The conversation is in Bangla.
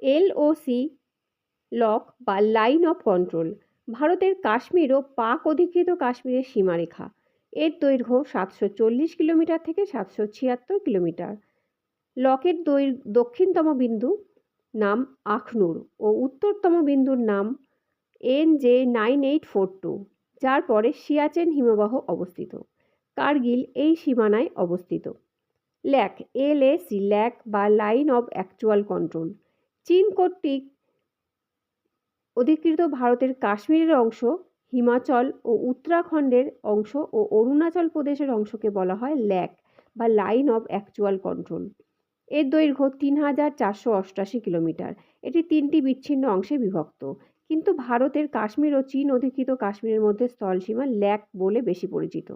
LOC লক বা লাইন অফ কন্ট্রোল ভারতের কাশ্মীর ও পাক অধিকৃত কাশ্মীরের সীমারেখা। এর দৈর্ঘ্য 740 কিলোমিটার থেকে 776 কিলোমিটার। লকের দক্ষিণতম বিন্দু নাম আখনুর ও উত্তরতম বিন্দুর নাম NJ9842, যার পরে সিয়াচেন হিমবাহ অবস্থিত। কার্গিল এই সীমানায় অবস্থিত। ল্যাক LAC ল্যাক বা লাইন অব অ্যাকচুয়াল কন্ট্রোল চীন কর্তৃক অধিকৃত ভারতের কাশ্মীরের অংশ, হিমাচল ও উত্তরাখণ্ডের অংশ ও অরুণাচল প্রদেশের অংশকে বলা হয় ল্যাক বা লাইন অব অ্যাকচুয়াল কন্ট্রোল। এর দৈর্ঘ্য 3488 কিলোমিটার। এটি 3টি বিচ্ছিন্ন অংশে বিভক্ত, কিন্তু ভারতের কাশ্মীর ও চীন অধিকৃত কাশ্মীরের মধ্যে স্থলসীমা ল্যাক বলে বেশি পরিচিত।